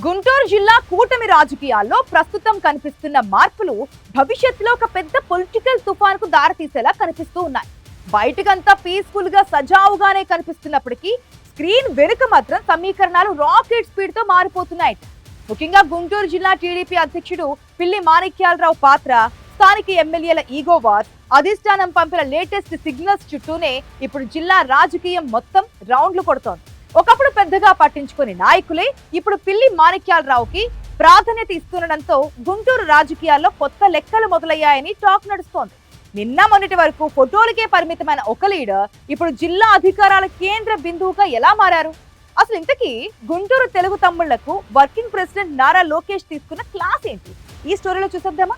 గుంటూరు జిల్లా కూటమి రాజకీయాల్లో ప్రస్తుతం కనిపిస్తున్న మార్పులు భవిష్యత్తులో ఒక పెద్ద పొలిటికల్ తుఫానుకు దారితీసేలా కనిపిస్తూ ఉన్నాయి. బయటకంతా పీస్ఫుల్ గా సజావుగానే కనిపిస్తున్నప్పటికీ స్క్రీన్ వెనుక మాత్రం సమీకరణాలు రాకెట్ స్పీడ్ తో మారిపోతున్నాయి. ముఖ్యంగా గుంటూరు జిల్లా టీడీపీ అధ్యక్షుడు పిల్లి మాణిక్యాలరావు పాత్ర, స్థానిక ఎమ్మెల్యేల ఈగో వార్, అధిష్టానం పంపిన లేటెస్ట్ సిగ్నల్స్ చుట్టూనే ఇప్పుడు జిల్లా రాజకీయం మొత్తం రౌండ్లు కొడుతోంది. ఒకప్పుడు పెద్దగా పట్టించుకుని నాయకులే ఇప్పుడు పిల్లి మాణిక్యాలరావుకి ప్రాధాన్యత ఇస్తుండటంతో గుంటూరు రాజకీయాల్లో కొత్త లెక్కలు మొదలయ్యాయని టాక్ నడుస్తోంది. నిన్న మొన్నటి వరకు ఫోటోలకే పరిమితమైన ఒక లీడర్ ఇప్పుడు జిల్లా అధికారాల కేంద్ర బిందువుగా ఎలా మారారు? అసలు ఇంతకీ గుంటూరు తెలుగు తమ్ముళ్లకు వర్కింగ్ ప్రెసిడెంట్ నారా లోకేష్ తీసుకున్న క్లాస్ ఏంటి? ఈ స్టోరీలో చూసేద్దామా?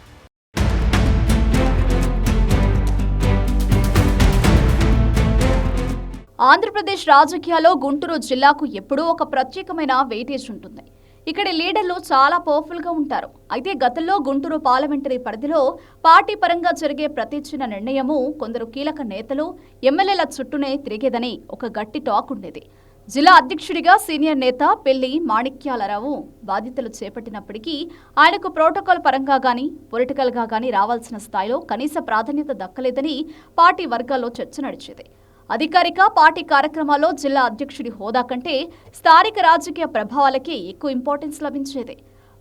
ఆంధ్రప్రదేశ్ రాజకీయాల్లో గుంటూరు జిల్లాకు ఎప్పుడూ ఒక ప్రత్యేకమైన వెయిటేజ్ ఉంటుంది. ఇక్కడి లీడర్లు చాలా పవర్ఫుల్ గా ఉంటారు. అయితే గతంలో గుంటూరు పార్లమెంటరీ పరిధిలో పార్టీ పరంగా జరిగే ప్రతి చిన్న నిర్ణయము కొందరు కీలక నేతలు, ఎమ్మెల్యేల చుట్టూనే తిరిగేదని ఒక గట్టి టాక్ ఉండేది. జిల్లా అధ్యక్షుడిగా సీనియర్ నేత పిల్లి మాణిక్యాలరావు బాధ్యతలు చేపట్టినప్పటికీ ఆయనకు ప్రోటోకాల్ పరంగా గానీ, పొలిటికల్ గా గానీ రావాల్సిన స్థాయిలో కనీస ప్రాధాన్యత దక్కలేదని పార్టీ వర్గాల్లో చర్చ నడిచేది. అధికారిక పార్టీ కార్యక్రమాల్లో జిల్లా అధ్యక్షుడి హోదా కంటే స్థానిక రాజకీయ ప్రభావాలకి ఎక్కువ ఇంపార్టెన్స్ లభించేది.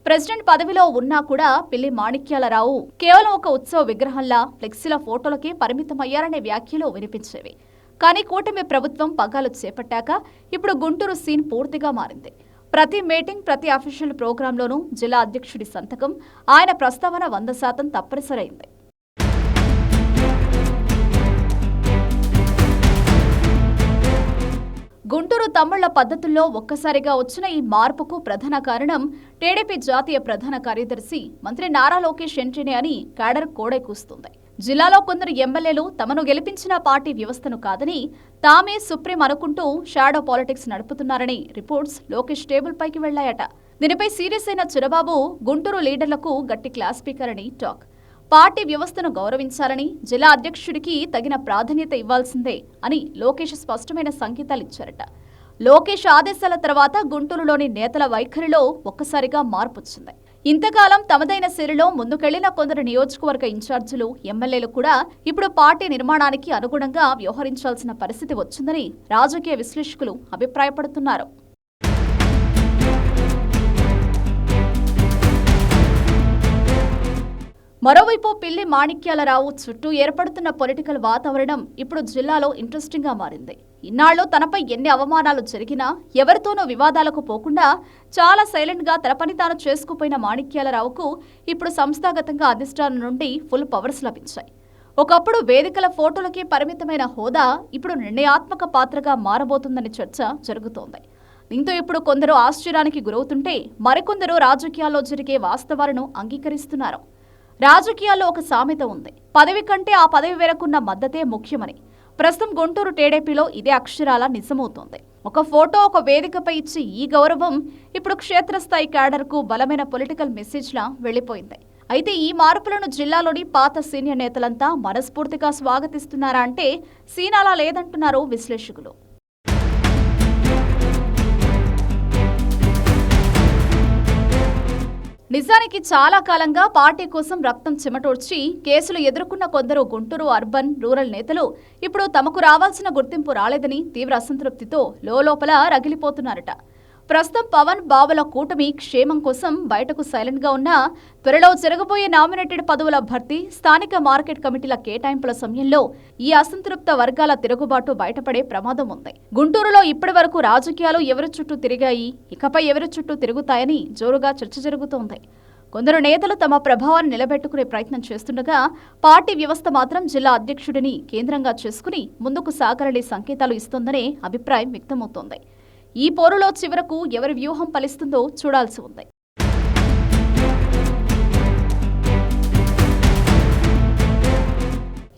ప్రెసిడెంట్ పదవిలో ఉన్నా కూడా పిల్లి మాణిక్యాలరావు కేవలం ఒక ఉత్సవ విగ్రహంలా ఫ్లెక్సీల ఫోటోలకే పరిమితమయ్యారనే వ్యాఖ్యలు వినిపించేవి. కానీ కూటమి ప్రభుత్వం పగ్గాలు చేపట్టాక ఇప్పుడు గుంటూరు సీన్ పూర్తిగా మారింది. ప్రతి మీటింగ్, ప్రతి అఫీషియల్ ప్రోగ్రాంలోనూ జిల్లా అధ్యక్షుడి సంతకం, ఆయన ప్రస్తావన 100% తప్పనిసరైంది. గుంటూరు తమ్ముళ్ల పద్ధతుల్లో ఒక్కసారిగా వచ్చిన ఈ మార్పుకు ప్రధాన కారణం టీడీపీ జాతీయ ప్రధాన కార్యదర్శి మంత్రి నారా లోకేష్ ఎంట్రీనే అని క్యాడర్ కోడై కూస్తుంది. జిల్లాలో కొందరు ఎమ్మెల్యేలు తమను గెలిపించిన పార్టీ వ్యవస్థను కాదని తామే సుప్రీం అనుకుంటూ షాడో పాలిటిక్స్ నడుపుతున్నారని రిపోర్ట్స్ లోకేష్ టేబుల్ పైకి వెళ్లాయట. దీనిపై సీరియస్ అయిన చంద్రబాబు గుంటూరు లీడర్లకు గట్టి క్లాస్ స్పీకర్ అని టాక్. పార్టీ వ్యవస్థను గౌరవించాలని, జిల్లా అధ్యక్షుడికి తగిన ప్రాధాన్యత ఇవ్వాల్సిందే అని లోకేష్ స్పష్టమైన సంకేతాలు ఇచ్చారట. లోకేష్ ఆదేశాల తర్వాత గుంటూరులోని నేతల వైఖరిలో ఒక్కసారిగా మార్పు వచ్చింది. ఇంతకాలం తమదైన శైలిలో ముందుకెళ్లిన కొందరు నియోజకవర్గ ఇన్ఛార్జీలు, ఎమ్మెల్యేలు కూడా ఇప్పుడు పార్టీ నిర్మాణానికి అనుగుణంగా వ్యవహరించాల్సిన పరిస్థితి వచ్చిందని రాజకీయ విశ్లేషకులు అభిప్రాయపడుతున్నారు. మరోవైపు పిల్లి మాణిక్యాలరావు చుట్టూ ఏర్పడుతున్న పొలిటికల్ వాతావరణం ఇప్పుడు జిల్లాలో ఇంట్రెస్టింగ్ గా మారింది. ఇన్నాళ్లు తనపై ఎన్ని అవమానాలు జరిగినా ఎవరితోనూ వివాదాలకు పోకుండా చాలా సైలెంట్ గా తన పని తాను చేసుకుపోయిన మాణిక్యాలరావుకు ఇప్పుడు సంస్థాగతంగా అధిష్టానం నుండి ఫుల్ పవర్స్ లభించాయి. ఒకప్పుడు వేదికల ఫోటోలకే పరిమితమైన హోదా ఇప్పుడు నిర్ణయాత్మక పాత్రగా మారబోతుందని చర్చ జరుగుతోంది. దీంతో ఇప్పుడు కొందరు ఆశ్చర్యానికి గురవుతుంటే మరికొందరు రాజకీయాల్లో జరిగే వాస్తవాలను అంగీకరిస్తున్నారు. రాజకీయాల్లో ఒక సామెత ఉంది, పదవి కంటే ఆ పదవి వెరకున్న మద్దతే ముఖ్యమని. ప్రస్తుతం గుంటూరు టీడీపీలో ఇదే అక్షరాల నిజమవుతోంది. ఒక ఫోటో, ఒక వేదికపై ఇచ్చి ఈ గౌరవం ఇప్పుడు క్షేత్రస్థాయి క్యాడర్కు బలమైన పొలిటికల్ మెసేజ్లా వెళ్లిపోయింది. అయితే ఈ మార్పులను జిల్లాలోని పాత సీనియర్ నేతలంతా మనస్ఫూర్తిగా స్వాగతిస్తున్నారా అంటే సీనాలా లేదంటున్నారు విశ్లేషకులు. నిజానికి చాలా కాలంగా పార్టీ కోసం రక్తం చెమటోడ్చి కేసులు ఎదుర్కొన్న కొందరు గుంటూరు అర్బన్, రూరల్ నేతలు ఇప్పుడు తమకు రావాల్సిన గుర్తింపు రాలేదని తీవ్ర అసంతృప్తితో లోపల రగిలిపోతున్నారట. ప్రస్తుతం పవన్ బాబుల కూటమి క్షేమం కోసం బయటకు సైలెంట్ గా ఉన్న త్వరలో జరగబోయే నామినేటెడ్ పదవుల భర్తీ, స్థానిక మార్కెట్ కమిటీల కేటాయింపుల సమయంలో ఈ అసంతృప్త వర్గాల తిరుగుబాటు బయటపడే ప్రమాదం ఉంది. గుంటూరులో ఇప్పటి వరకు రాజకీయాలు ఎవరి చుట్టూ తిరిగాయి, ఇకపై ఎవరి చుట్టూ తిరుగుతాయని జోరుగా చర్చ జరుగుతోంది. కొందరు నేతలు తమ ప్రభావాన్ని నిలబెట్టుకునే ప్రయత్నం చేస్తుండగా పార్టీ వ్యవస్థ మాత్రం జిల్లా అధ్యక్షుడిని కేంద్రంగా చేసుకుని ముందుకు సాగాలనే సంకేతాలు ఇస్తోందనే అభిప్రాయం వ్యక్తమవుతోంది. ఈ పోరులో చివరకు ఎవరి వ్యూహం ఫలిస్తుందో చూడాల్సి ఉంది.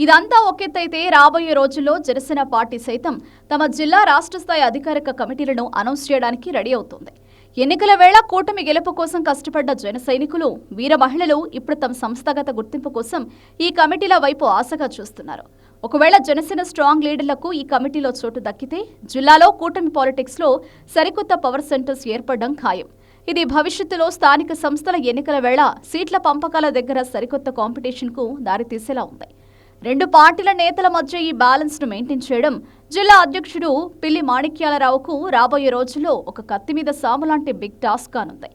ఇదంతా ఒకెత్తైతే రాబోయే రోజుల్లో జనసేన పార్టీ సైతం తమ జిల్లా రాష్ట్ర స్థాయి అధికారిక కమిటీలను అనౌన్స్ చేయడానికి రెడీ అవుతోంది. ఎన్నికల వేళ కూటమి గెలుపు కోసం కష్టపడ్డ జన సైనికులు, వీర మహిళలు ఇప్పుడు తమ సంస్థాగత గుర్తింపు కోసం ఈ కమిటీల వైపు ఆశగా చూస్తున్నారు. ఒకవేళ జనసేన స్ట్రాంగ్ లీడర్లకు ఈ కమిటీలో చోటు దక్కితే జిల్లాలో కూటమి పాలిటిక్స్ లో సరికొత్త పవర్ సెంటర్స్ ఏర్పడడం ఖాయం. ఇది భవిష్యత్తులో స్థానిక సంస్థల ఎన్నికల వేళ సీట్ల పంపకాల దగ్గర సరికొత్త కాంపిటీషన్కు దారితీసేలా ఉంది. రెండు పార్టీల నేతల మధ్య ఈ బ్యాలెన్స్ను మెయింటైన్ చేయడం జిల్లా అధ్యక్షుడు పిల్లి మాణిక్యాలరావుకు రాబోయే రోజుల్లో ఒక కత్తి మీద సాము లాంటి బిగ్ టాస్క్ కానుంది.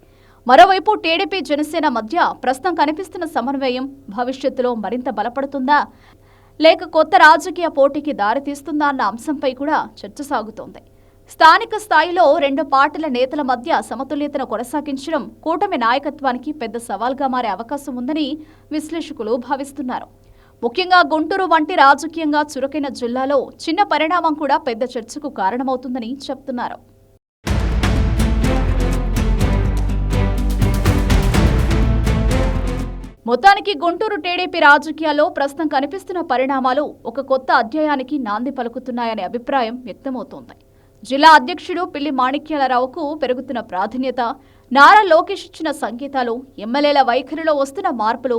మరోవైపు టీడీపీ జనసేన మధ్య ప్రస్తుతం కనిపిస్తున్న సమన్వయం భవిష్యత్తులో మరింత బలపడుతుందా లేక కొత్త రాజకీయ పోటీకి దారితీస్తుందా అన్న అంశంపై కూడా చర్చ సాగుతోంది. స్థానిక స్థాయిలో రెండు పార్టీల నేతల మధ్య సమతుల్యతను కొనసాగించడం కూటమి నాయకత్వానికి పెద్ద సవాల్గా మారే అవకాశం ఉందని విశ్లేషకులు భావిస్తున్నారు. ముఖ్యంగా గుంటూరు వంటి రాజకీయంగా చురుకైన జిల్లాలో చిన్న పరిణామం కూడా పెద్ద చర్చకు కారణమవుతుందని చెప్తున్నారు. మొత్తానికి గుంటూరు టీడీపీ రాజకీయాల్లో ప్రస్తుతం కనిపిస్తున్న పరిణామాలు ఒక కొత్త అధ్యాయానికి నాంది పలుకుతున్నాయనే అభిప్రాయం వ్యక్తమవుతోంది. జిల్లా అధ్యక్షుడు పిల్లి మాణిక్యాలరావుకు పెరుగుతున్న ప్రాధాన్యత, నారా లోకేష్ ఇచ్చిన సంకేతాలు, ఎమ్మెల్యేల వైఖరిలో వస్తున్న మార్పులు,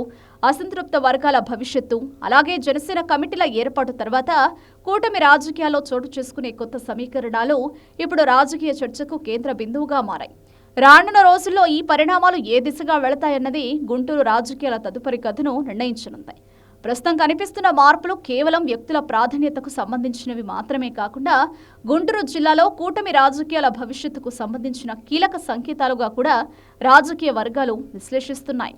అసంతృప్త వర్గాల భవిష్యత్తు, అలాగే జనసేన కమిటీల ఏర్పాటు తర్వాత కూటమి రాజకీయాల్లో చోటు చేసుకునే కొత్త సమీకరణాలు ఇప్పుడు రాజకీయ చర్చకు కేంద్ర బిందువుగా మారాయి. రానున్న రోజుల్లో ఈ పరిణామాలు ఏ దిశగా వెళతాయన్నది గుంటూరు రాజకీయాల తదుపరి కథను నిర్ణయించనుంది. ప్రస్తుతం కనిపిస్తున్న మార్పులు కేవలం వ్యక్తుల ప్రాధాన్యతకు సంబంధించినవి మాత్రమే కాకుండా గుంటూరు జిల్లాలో కూటమి రాజకీయాల భవిష్యత్తుకు సంబంధించిన కీలక సంకేతాలుగా కూడా రాజకీయ వర్గాలు విశ్లేషిస్తున్నాయి.